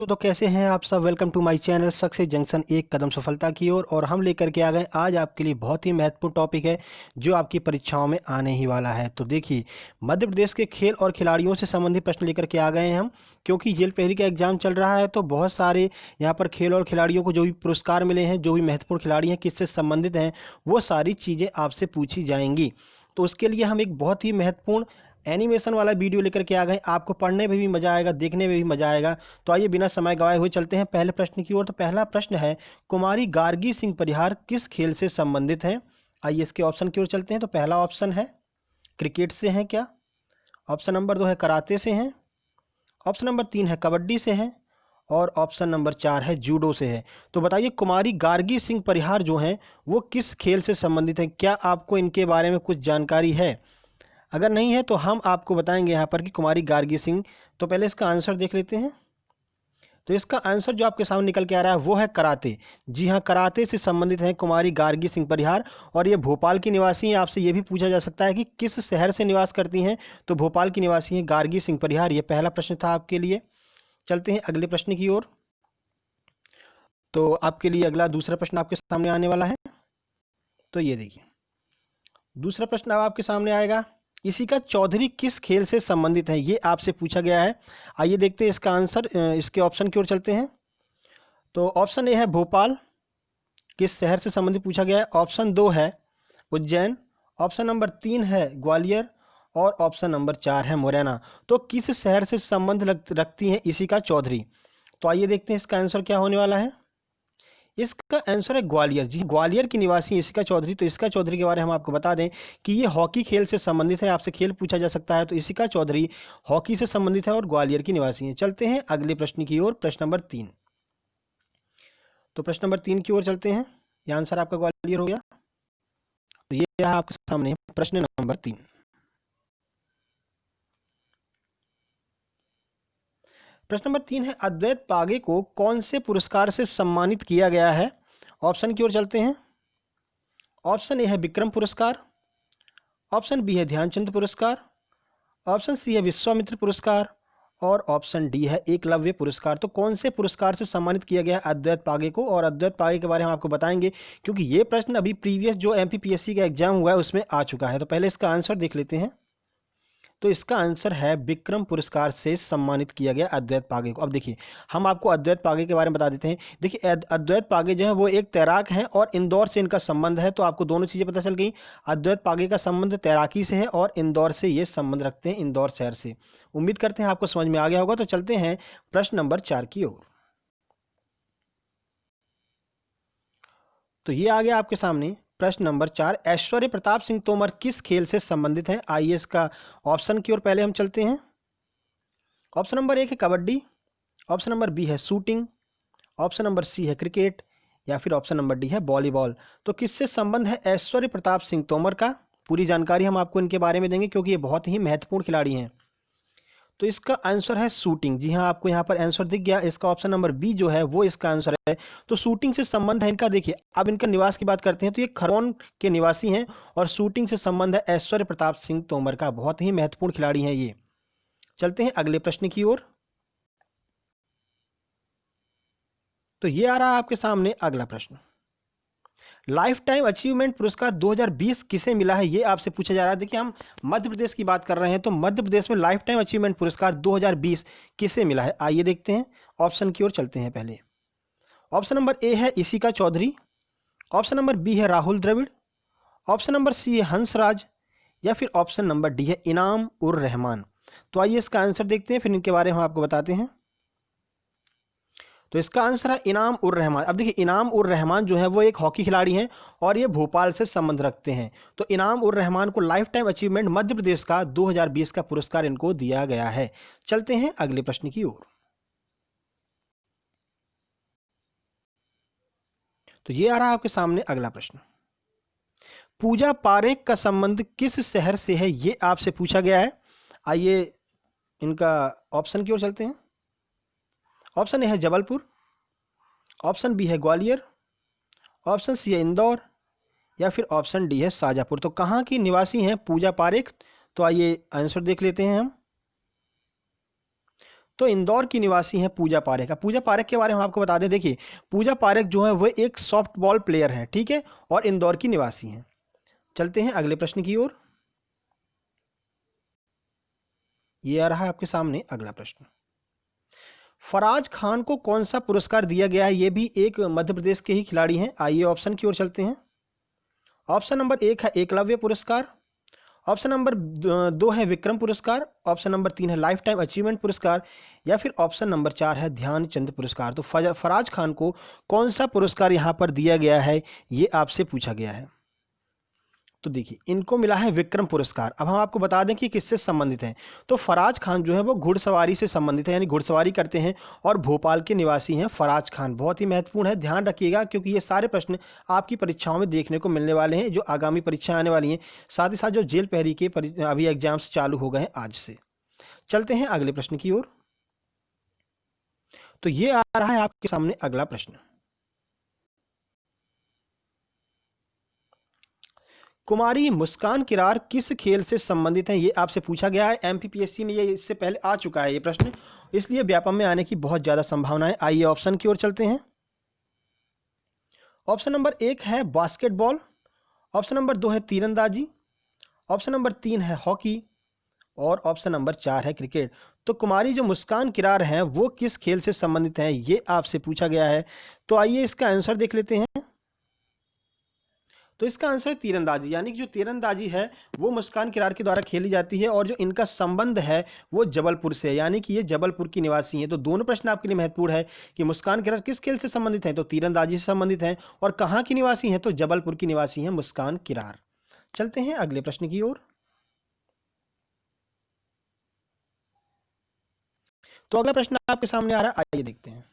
तो कैसे हैं आप सब। Welcome to my channel success junction, एक कदम सफलता की ओर। और हम लेकर के आ गए आज आपके लिए बहुत ही महत्वपूर्ण टॉपिक है जो आपकी परीक्षाओं में आने ही वाला है। तो देखिए, मध्य प्रदेश के खेल और खिलाड़ियों से संबंधित प्रश्न लेकर के आ गए हैं हम, क्योंकि जेल पहली का एग्जाम चल रहा है। तो बहुत सारे यहाँ पर खेल और खिलाड़ियों को जो भी पुरस्कार मिले हैं, जो भी महत्वपूर्ण खिलाड़ी हैं, किससे संबंधित हैं, वो सारी चीज़ें आपसे पूछी जाएंगी। तो उसके लिए हम एक बहुत ही महत्वपूर्ण एनिमेशन वाला वीडियो लेकर के आ गए। आपको पढ़ने में भी मजा आएगा, देखने में भी मजा आएगा। तो आइए बिना समय गवाए हुए चलते हैं पहले प्रश्न की ओर। तो पहला प्रश्न है, कुमारी गार्गी सिंह परिहार किस खेल से संबंधित हैं? आइए इसके ऑप्शन की ओर चलते हैं। तो पहला ऑप्शन है क्रिकेट से हैं क्या? ऑप्शन नंबर 2 है कराटे से हैं। ऑप्शन नंबर 3 है कबड्डी से है। और ऑप्शन नंबर 4 है जूडो से है। तो बताइए, कुमारी गार्गी सिंह परिहार जो हैं वो किस खेल से संबंधित हैं? क्या आपको इनके बारे में कुछ जानकारी है? अगर नहीं है तो हम आपको बताएंगे यहाँ पर कि कुमारी गार्गी सिंह। तो पहले इसका आंसर देख लेते हैं। तो इसका आंसर जो आपके सामने निकल के आ रहा है वो है कराटे। जी हाँ, कराटे से संबंधित है कुमारी गार्गी सिंह परिहार। और ये भोपाल की निवासी हैं। आपसे ये भी पूछा जा सकता है कि किस शहर से निवास करती हैं, तो भोपाल की निवासी हैं गार्गी सिंह परिहार। ये पहला प्रश्न था आपके लिए। चलते हैं अगले प्रश्न की ओर। तो आपके लिए अगला दूसरा प्रश्न आपके सामने आने वाला है। तो ये देखिए, दूसरा प्रश्न अब आपके सामने आएगा, इसी का चौधरी किस खेल से संबंधित है? ये आपसे पूछा गया है। आइए देखते हैं इसका आंसर। इसके ऑप्शन की ओर चलते हैं। तो ऑप्शन ए है भोपाल, किस शहर से संबंधित पूछा गया है। ऑप्शन 2 है उज्जैन। ऑप्शन नंबर 3 है ग्वालियर। और ऑप्शन नंबर 4 है मुरैना। तो किस शहर से संबंध रखती हैं इसी का चौधरी? तो आइए देखते हैं इसका आंसर क्या होने वाला है। इसका आंसर है ग्वालियर। जी, ग्वालियर की निवासी इसका चौधरी। तो इसका चौधरी के बारे में हम आपको बता दें कि ये हॉकी खेल से संबंधित है। आपसे खेल पूछा जा सकता है, तो इसका चौधरी हॉकी से संबंधित है और ग्वालियर की निवासी है। चलते हैं अगले प्रश्न की ओर, प्रश्न नंबर 3। तो प्रश्न नंबर 3 की ओर चलते हैं। यह आंसर आपका ग्वालियर हो गया। तो ये रहा आपके सामने प्रश्न नंबर 3। प्रश्न नंबर 3 है, अद्वैत पागे को कौन से पुरस्कार से सम्मानित किया गया है? ऑप्शन की ओर चलते हैं। ऑप्शन ए है विक्रम पुरस्कार। ऑप्शन बी है ध्यानचंद पुरस्कार। ऑप्शन सी है विश्वामित्र पुरस्कार। और ऑप्शन डी है एकलव्य पुरस्कार। तो कौन से पुरस्कार से सम्मानित किया गया है अद्वैत पागे को? और अद्वैत पागे के बारे में हम आपको बताएंगे, क्योंकि ये प्रश्न अभी प्रीवियस जो एमपीपीएससी का एग्जाम हुआ है उसमें आ चुका है। तो पहले इसका आंसर देख लेते हैं। तो इसका आंसर है विक्रम पुरस्कार से सम्मानित किया गया अद्वैत पागे को। अब देखिए, हम आपको अद्वैत पागे के बारे में बता देते हैं। देखिए, अद्वैत पागे जो है वो एक तैराक हैं और इंदौर से इनका संबंध है। तो आपको दोनों चीज़ें पता चल गई। अद्वैत पागे का संबंध तैराकी से है और इंदौर से ये संबंध रखते हैं, इंदौर शहर से। उम्मीद करते हैं आपको समझ में आ गया होगा। तो चलते हैं प्रश्न नंबर 4 की ओर। तो ये आ गया आपके सामने प्रश्न नंबर 4, ऐश्वर्य प्रताप सिंह तोमर किस खेल से संबंधित है? आइए इसका ऑप्शन की ओर पहले हम चलते हैं। ऑप्शन नंबर 1 है कबड्डी। ऑप्शन नंबर बी है शूटिंग। ऑप्शन नंबर सी है क्रिकेट। या फिर ऑप्शन नंबर डी है वॉलीबॉल। तो किससे संबंध है ऐश्वर्य प्रताप सिंह तोमर का? पूरी जानकारी हम आपको इनके बारे में देंगे, क्योंकि ये बहुत ही महत्वपूर्ण खिलाड़ी हैं। तो इसका आंसर है शूटिंग। जी हाँ, आपको यहाँ पर आंसर दिख गया। इसका ऑप्शन नंबर बी जो है वो इसका आंसर है। तो शूटिंग से संबंध है इनका। देखिए, अब इनका निवास की बात करते हैं। तो ये खरगोन के निवासी हैं और शूटिंग से संबंध है ऐश्वर्य प्रताप सिंह तोमर का। बहुत ही महत्वपूर्ण खिलाड़ी हैं ये। चलते हैं अगले प्रश्न की ओर। तो ये आ रहा है आपके सामने अगला प्रश्न, लाइफ टाइम अचीवमेंट पुरस्कार 2020 किसे मिला है? ये आपसे पूछा जा रहा है। देखिए, हम मध्य प्रदेश की बात कर रहे हैं। तो मध्य प्रदेश में लाइफ टाइम अचीवमेंट पुरस्कार 2020 किसे मिला है? आइए देखते हैं। ऑप्शन की ओर चलते हैं पहले। ऑप्शन नंबर ए है Ishika Chaudhary. Option number B है Rahul Dravid. Option number C है हंसराज। या फिर ऑप्शन नंबर डी है इनाम उर रहमान। तो आइए इसका आंसर देखते हैं, फिर इनके बारे में हम आपको बताते हैं। तो इसका आंसर है इनाम उर रहमान। अब देखिए, इनाम उर रहमान जो है वो एक हॉकी खिलाड़ी हैं और ये भोपाल से संबंध रखते हैं। तो इनाम उर रहमान को life time achievement Madhya Pradesh का 2020 का पुरस्कार इनको दिया गया है। चलते हैं अगले प्रश्न की ओर। तो ये आ रहा है आपके सामने अगला प्रश्न, पूजा पारेख का संबंध किस शहर से है? ये आपसे पूछा गया है। आइए इनका ऑप्शन की ओर चलते हैं। ऑप्शन ए है जबलपुर। ऑप्शन बी है ग्वालियर। ऑप्शन सी है इंदौर। या फिर ऑप्शन डी है शाजापुर। तो कहाँ की निवासी हैं पूजा पारेख? तो आइए आंसर देख लेते हैं हम। तो इंदौर की निवासी हैं पूजा पारेख। पूजा पारेख के बारे में आपको बता दें, देखिए पूजा पारेख जो है वो एक सॉफ्ट बॉल प्लेयर है, ठीक है, और इंदौर की निवासी हैं। चलते हैं अगले प्रश्न की ओर। ये आ रहा है आपके सामने अगला प्रश्न। फराज खान को कौन सा पुरस्कार दिया गया है? ये भी एक मध्य प्रदेश के ही खिलाड़ी हैं। आइए ऑप्शन की ओर चलते हैं। ऑप्शन नंबर 1 है एकलव्य पुरस्कार, ऑप्शन नंबर 2 है विक्रम पुरस्कार, ऑप्शन नंबर 3 है लाइफ टाइम अचीवमेंट पुरस्कार, या फिर ऑप्शन नंबर 4 है ध्यानचंद पुरस्कार। तो फराज खान को कौन सा पुरस्कार यहाँ पर दिया गया है, ये आपसे पूछा गया है। तो देखिए इनको मिला है विक्रम पुरस्कार। अब हम आपको बता दें कि किससे संबंधित हैं। तो फराज खान जो है वो घुड़सवारी से संबंधित है, यानी घुड़सवारी करते हैं और भोपाल के निवासी हैं फराज खान। बहुत ही महत्वपूर्ण है, ध्यान रखिएगा, क्योंकि ये सारे प्रश्न आपकी परीक्षाओं में देखने को मिलने वाले हैं, जो आगामी परीक्षाएं आने वाली हैं। साथ ही साथ जो जेल प्रहरी के अभी एग्जाम्स चालू हो गए हैं आज से। चलते हैं अगले प्रश्न की ओर। तो ये आ रहा है आपके सामने अगला प्रश्न। कुमारी मुस्कान किरार किस खेल से संबंधित है? ये आपसे पूछा गया है। एमपीपीएससी में ये इससे पहले आ चुका है ये प्रश्न, इसलिए व्यापम में आने की बहुत ज्यादा संभावना है। आइए ऑप्शन की ओर चलते हैं। ऑप्शन नंबर 1 है बास्केटबॉल, ऑप्शन नंबर 2 है तीरंदाजी, ऑप्शन नंबर 3 है हॉकी, और ऑप्शन नंबर 4 है क्रिकेट। तो कुमारी जो मुस्कान किरार हैं वो किस खेल से संबंधित है, ये आपसे पूछा गया है। तो आइए इसका आंसर देख लेते हैं। तो इसका आंसर है तीरंदाजी, यानी कि जो तीरंदाजी है वो मुस्कान किरार के द्वारा खेली जाती है, और जो इनका संबंध है वो जबलपुर से है, यानी कि ये जबलपुर की निवासी हैं। तो दोनों प्रश्न आपके लिए महत्वपूर्ण है कि मुस्कान किरार किस खेल से संबंधित है, तो तीरंदाजी से संबंधित है, और कहाँ की निवासी हैं, तो जबलपुर की निवासी हैं मुस्कान किरार। चलते हैं अगले प्रश्न की ओर। तो अगला प्रश्न आपके सामने आ रहा है, आइए देखते हैं।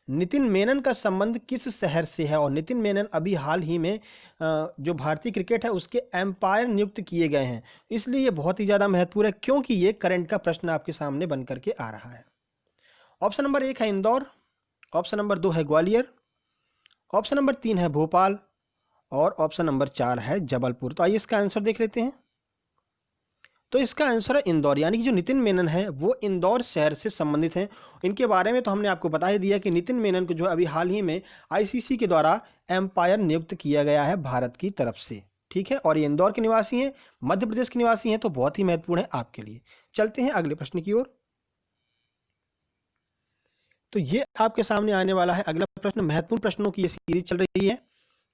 नितिन मेनन का संबंध किस शहर से है? और नितिन मेनन अभी हाल ही में जो भारतीय क्रिकेट है उसके एम्पायर नियुक्त किए गए हैं, इसलिए ये बहुत ही ज़्यादा महत्वपूर्ण है, क्योंकि ये करंट का प्रश्न आपके सामने बन करके आ रहा है। ऑप्शन नंबर 1 है इंदौर, ऑप्शन नंबर 2 है ग्वालियर, ऑप्शन नंबर 3 है भोपाल, और ऑप्शन नंबर 4 है जबलपुर। तो आइए इसका आंसर देख लेते हैं। तो इसका आंसर है इंदौर, यानी कि जो नितिन मेनन है वो इंदौर शहर से संबंधित हैं। इनके बारे में तो हमने आपको बता ही दिया कि नितिन मेनन को जो अभी हाल ही में आईसीसी के द्वारा एम्पायर नियुक्त किया गया है भारत की तरफ से, ठीक है, और ये इंदौर के निवासी हैं, मध्य प्रदेश के निवासी हैं, तो बहुत ही महत्वपूर्ण है आपके लिए। चलते हैं अगले प्रश्न की ओर। तो ये आपके सामने आने वाला है अगला प्रश्न। महत्वपूर्ण प्रश्नों की ये सीरीज चल रही है,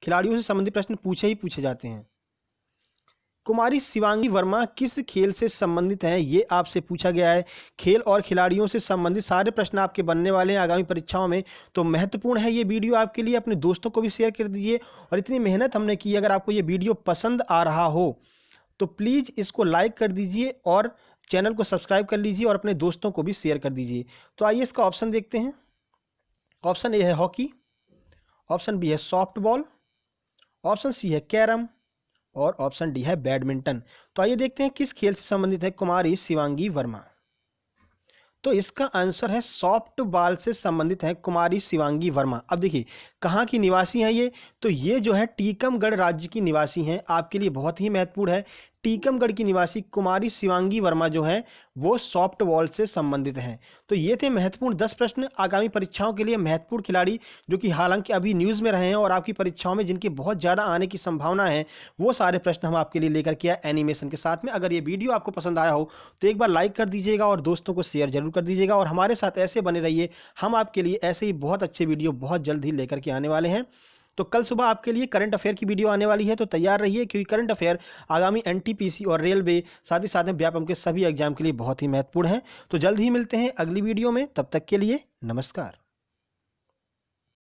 खिलाड़ियों से संबंधित प्रश्न पूछे ही पूछे जाते हैं। कुमारी शिवांगी वर्मा किस खेल से संबंधित है, ये आपसे पूछा गया है। खेल और खिलाड़ियों से संबंधित सारे प्रश्न आपके बनने वाले हैं आगामी परीक्षाओं में, तो महत्वपूर्ण है ये वीडियो आपके लिए। अपने दोस्तों को भी शेयर कर दीजिए, और इतनी मेहनत हमने की, अगर आपको ये वीडियो पसंद आ रहा हो तो प्लीज़ इसको लाइक कर दीजिए और चैनल को सब्सक्राइब कर लीजिए, और अपने दोस्तों को भी शेयर कर दीजिए। तो आइए इसका ऑप्शन देखते हैं। ऑप्शन ए है हॉकी, ऑप्शन बी है सॉफ्ट बॉल, ऑप्शन सी है कैरम, और ऑप्शन डी है बैडमिंटन। तो आइए देखते हैं किस खेल से संबंधित है कुमारी शिवांगी वर्मा। तो इसका आंसर है सॉफ्ट बॉल से संबंधित है कुमारी शिवांगी वर्मा। अब देखिए कहाँ की निवासी हैं ये, तो ये जो है टीकमगढ़ राज्य की निवासी हैं। आपके लिए बहुत ही महत्वपूर्ण है, टीकमगढ़ की निवासी कुमारी शिवांगी वर्मा जो है वो सॉफ्ट बॉल से संबंधित हैं। तो ये थे महत्वपूर्ण 10 प्रश्न आगामी परीक्षाओं के लिए। महत्वपूर्ण खिलाड़ी जो कि हालांकि अभी न्यूज़ में रहे हैं और आपकी परीक्षाओं में जिनकी बहुत ज़्यादा आने की संभावना है, वो सारे प्रश्न हम आपके लिए लेकर के आए एनिमेशन के साथ में। अगर ये वीडियो आपको पसंद आया हो तो एक बार लाइक कर दीजिएगा और दोस्तों को शेयर जरूर कर दीजिएगा, और हमारे साथ ऐसे बने रहिए। हम आपके लिए ऐसे ही बहुत अच्छे वीडियो बहुत जल्द ही लेकर के आने वाले हैं। तो कल सुबह आपके लिए करंट अफेयर की वीडियो आने वाली है, तो तैयार रहिए, क्योंकि करंट अफेयर आगामी एनटीपीसी और रेलवे साथ ही साथ में व्यापम के सभी एग्जाम के लिए बहुत ही महत्वपूर्ण है। तो जल्द ही मिलते हैं अगली वीडियो में, तब तक के लिए नमस्कार।